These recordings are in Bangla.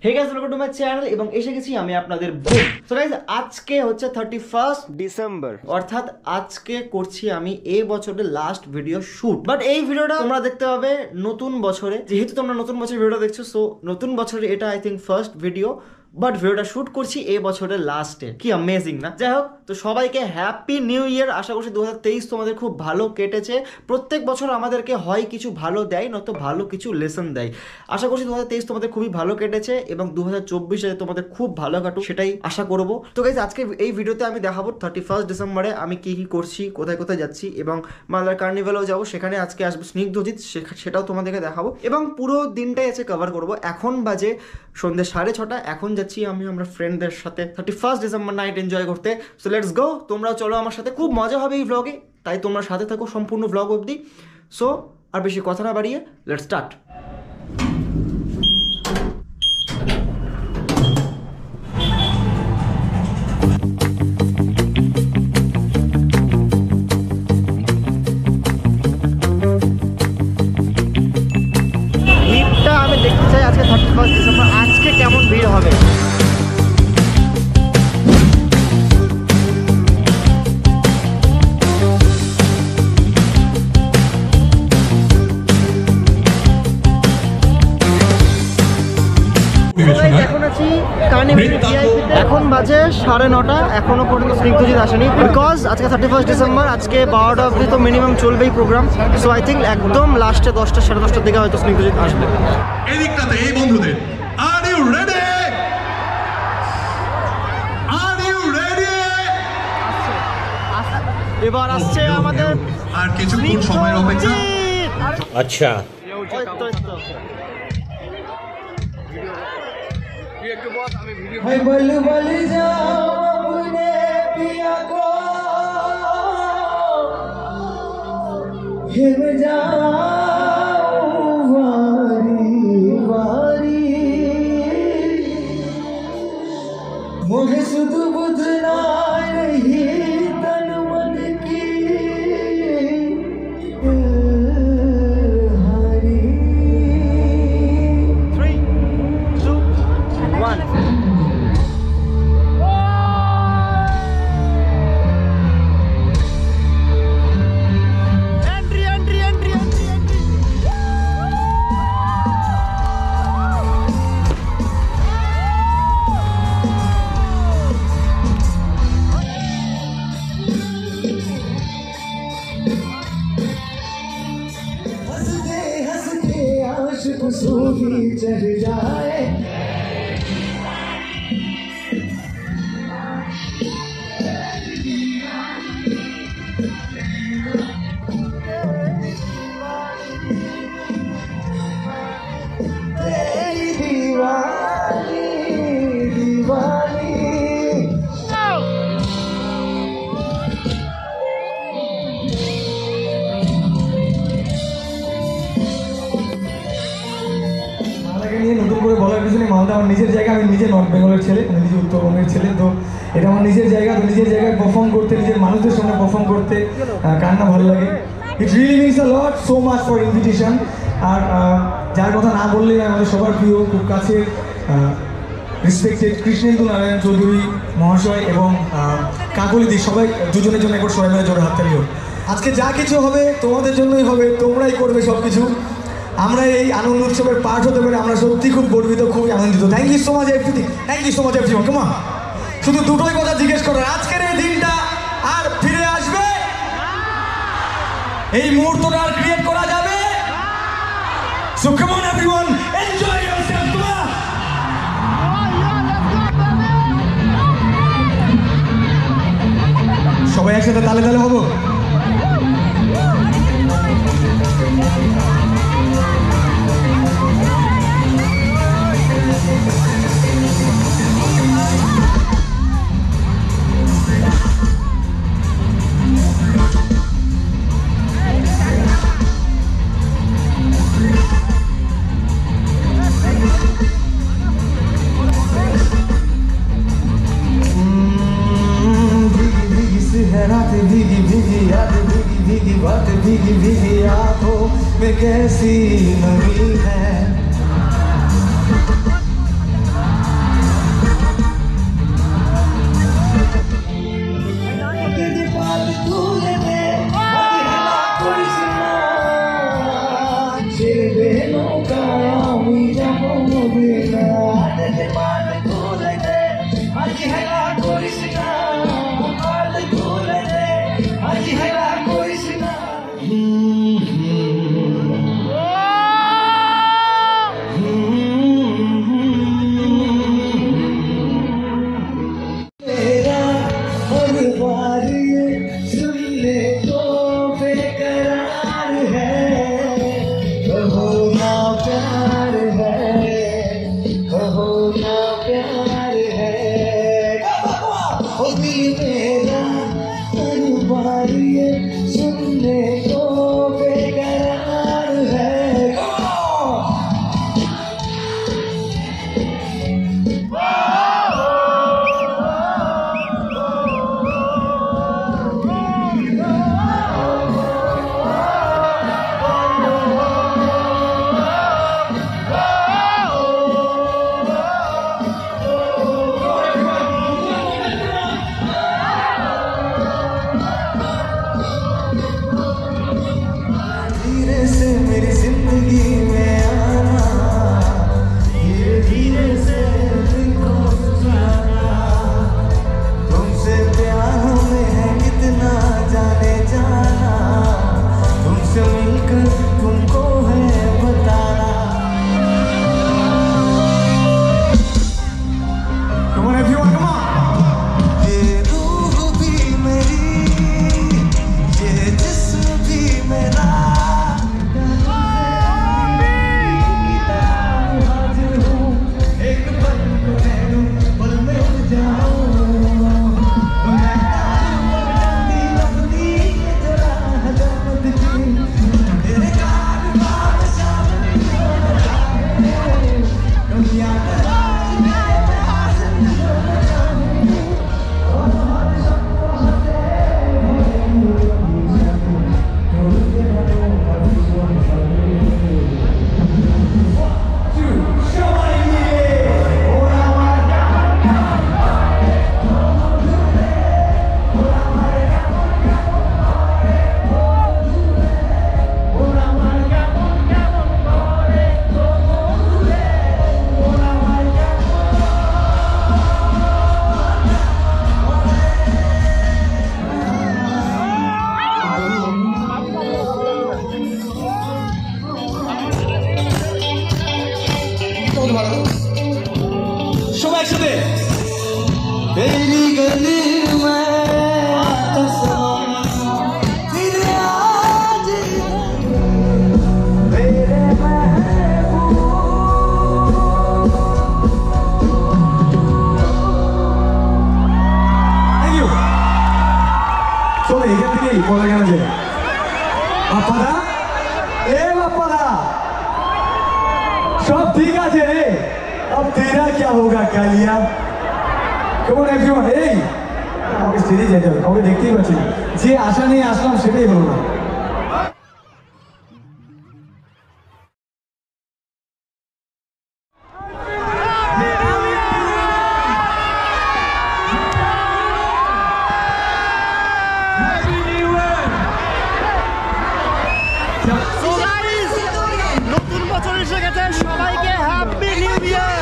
Hey guys, welcome to my channel এবং এসে গেছি আমি আপনাদের বুম। সো গাইস, আজকে হচ্ছে 31 ডিসেম্বর, অর্থাৎ আজকে করছি আমি এই বছরের লাস্ট ভিডিও শুট। বাট এই ভিডিওটা তোমরা দেখতে পাবে নতুন বছরে, যেহেতু তোমরা নতুন বছরের ভিডিও দেখছো। সো নতুন বছরে এটা I think first video, but ভিডিওটা শুট করছি এই বছরের লাস্টে। কি অ্যামেজিং না? যাই হোক, তো সবাইকে হ্যাপি নিউ ইয়ার। আশা করছি 2023 তোমাদের খুব ভালো কেটেছে। প্রত্যেক বছর আমাদেরকে হয় কিছু ভালো দেয়, নয়তো ভালো কিছু লেসন দেয়। আশা করছি 2023 তোমাদের খুবই ভালো কেটেছে এবং 2024 তোমাদের খুব ভালো কাটুক, সেটাই আশা করবো। তো গাইজ, আজকে এই ভিডিওতে আমি দেখাবো 31 ডিসেম্বরে আমি কি কি করছি, কোথায় কোথায় যাচ্ছি, এবং মালদার কার্নিভ্যালেও যাবো। সেখানে আজকে আসবে স্নিগ্ধজিৎ, সেটাও তোমাদেরকে দেখাবো এবং পুরো দিনটাই আছে কভার করবো। এখন বাজে সন্ধ্যে 6:30। এখন যাচ্ছি আমরা ফ্রেন্ডদের সাথে 31 ডিসেম্বর নাইট এনজয় করতে। সো লেটস গো, তোমরা চলো আমার সাথে, খুব মজা হবে এই ভ্লগে, তাই তোমরা সাথে থাকো সম্পূর্ণ ভ্লগ অবধি। সো আর বেশি কথা না বাড়িয়ে লেটস স্টার্ট। ভিড়টা আমি দেখতে চাই আজকে 31 ডিসেম্বর, আজকে কেমন ভিড় হবে। এখন আছি কার্নিভ্যাল ভিআইপিতে। এখন বাজে 9:30, এখনো পর্যন্ত স্নিগ্ধজিৎ আসেনি। বিকজ আজকে 31 ডিসেম্বর, আজকে 12টা অবধি তো মিনিমাম চলবেই প্রোগ্রাম। সো আই থিঙ্ক একদম লাস্টে 10টা 10:30টার দিকে হয়তো স্নিগ্ধজিৎ আসবে। এদিকটাতে এই বন্ধুদের, are you ready? Are you ready? এবার আসছে আমাদের আর কিছুক্ষণ সময়ের অপেক্ষা। আচ্ছা, बल बल जाओ अपने पिया को हिम जाओ वारी वारी मोहे सुध बुध ना रही तन मन की हारी। 3, 2, 1। हंसते हंसते आशिक सूफी चढ़ जाए तेरी दीवानी दीवानी। মালদাকে নিয়ে নতুন করে বলার কিছু নেই। মালদা আমার নিজের জায়গা, আমি নিজে নর্থ বেঙ্গলের ছেলে, আমি নিজে উত্তরবঙ্গের ছেলে। তো এটা আমার নিজের জায়গা, তো নিজের জায়গায় পারফর্ম করতে, নিজের মানুষদের সঙ্গে পারফর্ম করতে কার না ভালো লাগে। It really means a lot, so much for invitation. আর যার কথা না বললেই আমাদের সবার প্রিয়, খুব কাছের রেসপেক্টেড কৃষ্ণেন্দু নারায়ণ চৌধুরী মহাশয় এবং কাকলিদি, সবাই দুজনের জন্য একবার সবাই মিলে জোরে হাততালি হোক। আজকে যা কিছু হবে তোমাদের জন্যই হবে, তোমরাই করবে সব কিছু। আমরা এই আনন্দ উৎসবের পার্ট হতে পারে, আমরা সত্যি খুব গর্বিত, খুবই আনন্দিত। Thank you so much everything, thank you so much everyone. কেমন শুধু দুটোই কথা জিজ্ঞেস করার, আজকের এই দিনটা আর ফিরে আসবে? এই মুহূর্তটা আর ক্রিয়েট করা যাবে? So come on everyone, enjoy yourself. সবাই একসাথে তালে তালে হবো। भीगी भीगी आंखों में कैसी नमी है। सब ठीक আছে রে अब तेरा क्या होगा कालिया কেমন এভরিওয়ান এই আমাকে স্টেজে যেতে হবে কাউকে দেখতেই পাচ্ছি না যে আশা নিয়ে আসলাম সেটাই হলো না নতুন বছর এসে গেছে সবাইকে হ্যাপি নিউ ইয়ার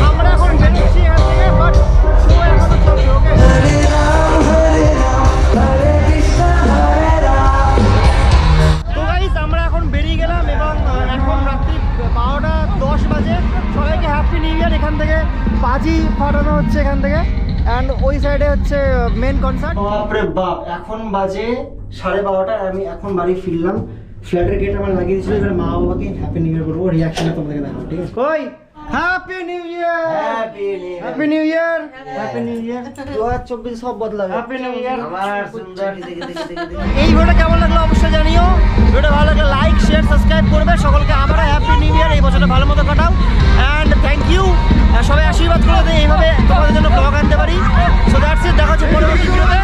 আমরা এখন বেরিয়েছি এখান থেকে বাট সময় এখনো চলছে ওকে আমরা এখন বেরিয়ে গেলাম এবং এখন রাত্রি 12:10 বাজে সবাইকে হ্যাপি নিউ ইয়ার এখান থেকে বাজি ফাটানো হচ্ছে এখান থেকে অ্যান্ড ওই সাইডে হচ্ছে মেন কনসার্ট বাপরে বাপ এখন বাজে 12:30 আমি এখন বাড়ি ফিরলাম ফ্ল্যাটের গেট আমার লাগিয়ে দিয়েছিল এবার মা বাবাকে হ্যাপি নিউ ইয়ার করবো রিয়াকশনে তোমাদেরকে দেখাবো ঠিক আছে কই happy new year happy new year happy new year 2024 সব বদলাবে হ্যাপি নিউ ইয়ার আমার সুন্দর এই ভিডিওটা কেমন লাগলো অবশ্যই জানিও ভিডিওটা ভালো লাগলে লাইক শেয়ার সাবস্ক্রাইব করবে সকলকে আবারো হ্যাপি নিউ ইয়ার এই বছরটা ভালো মতো কাটাও এন্ড থ্যাংক ইউ সবাই আশীর্বাদ করে এইভাবে তোমাদের জন্য ব্লগ আনতে পারি সো দ্যাটস ইট দেখা হচ্ছে পরবর্তী ভিডিওতে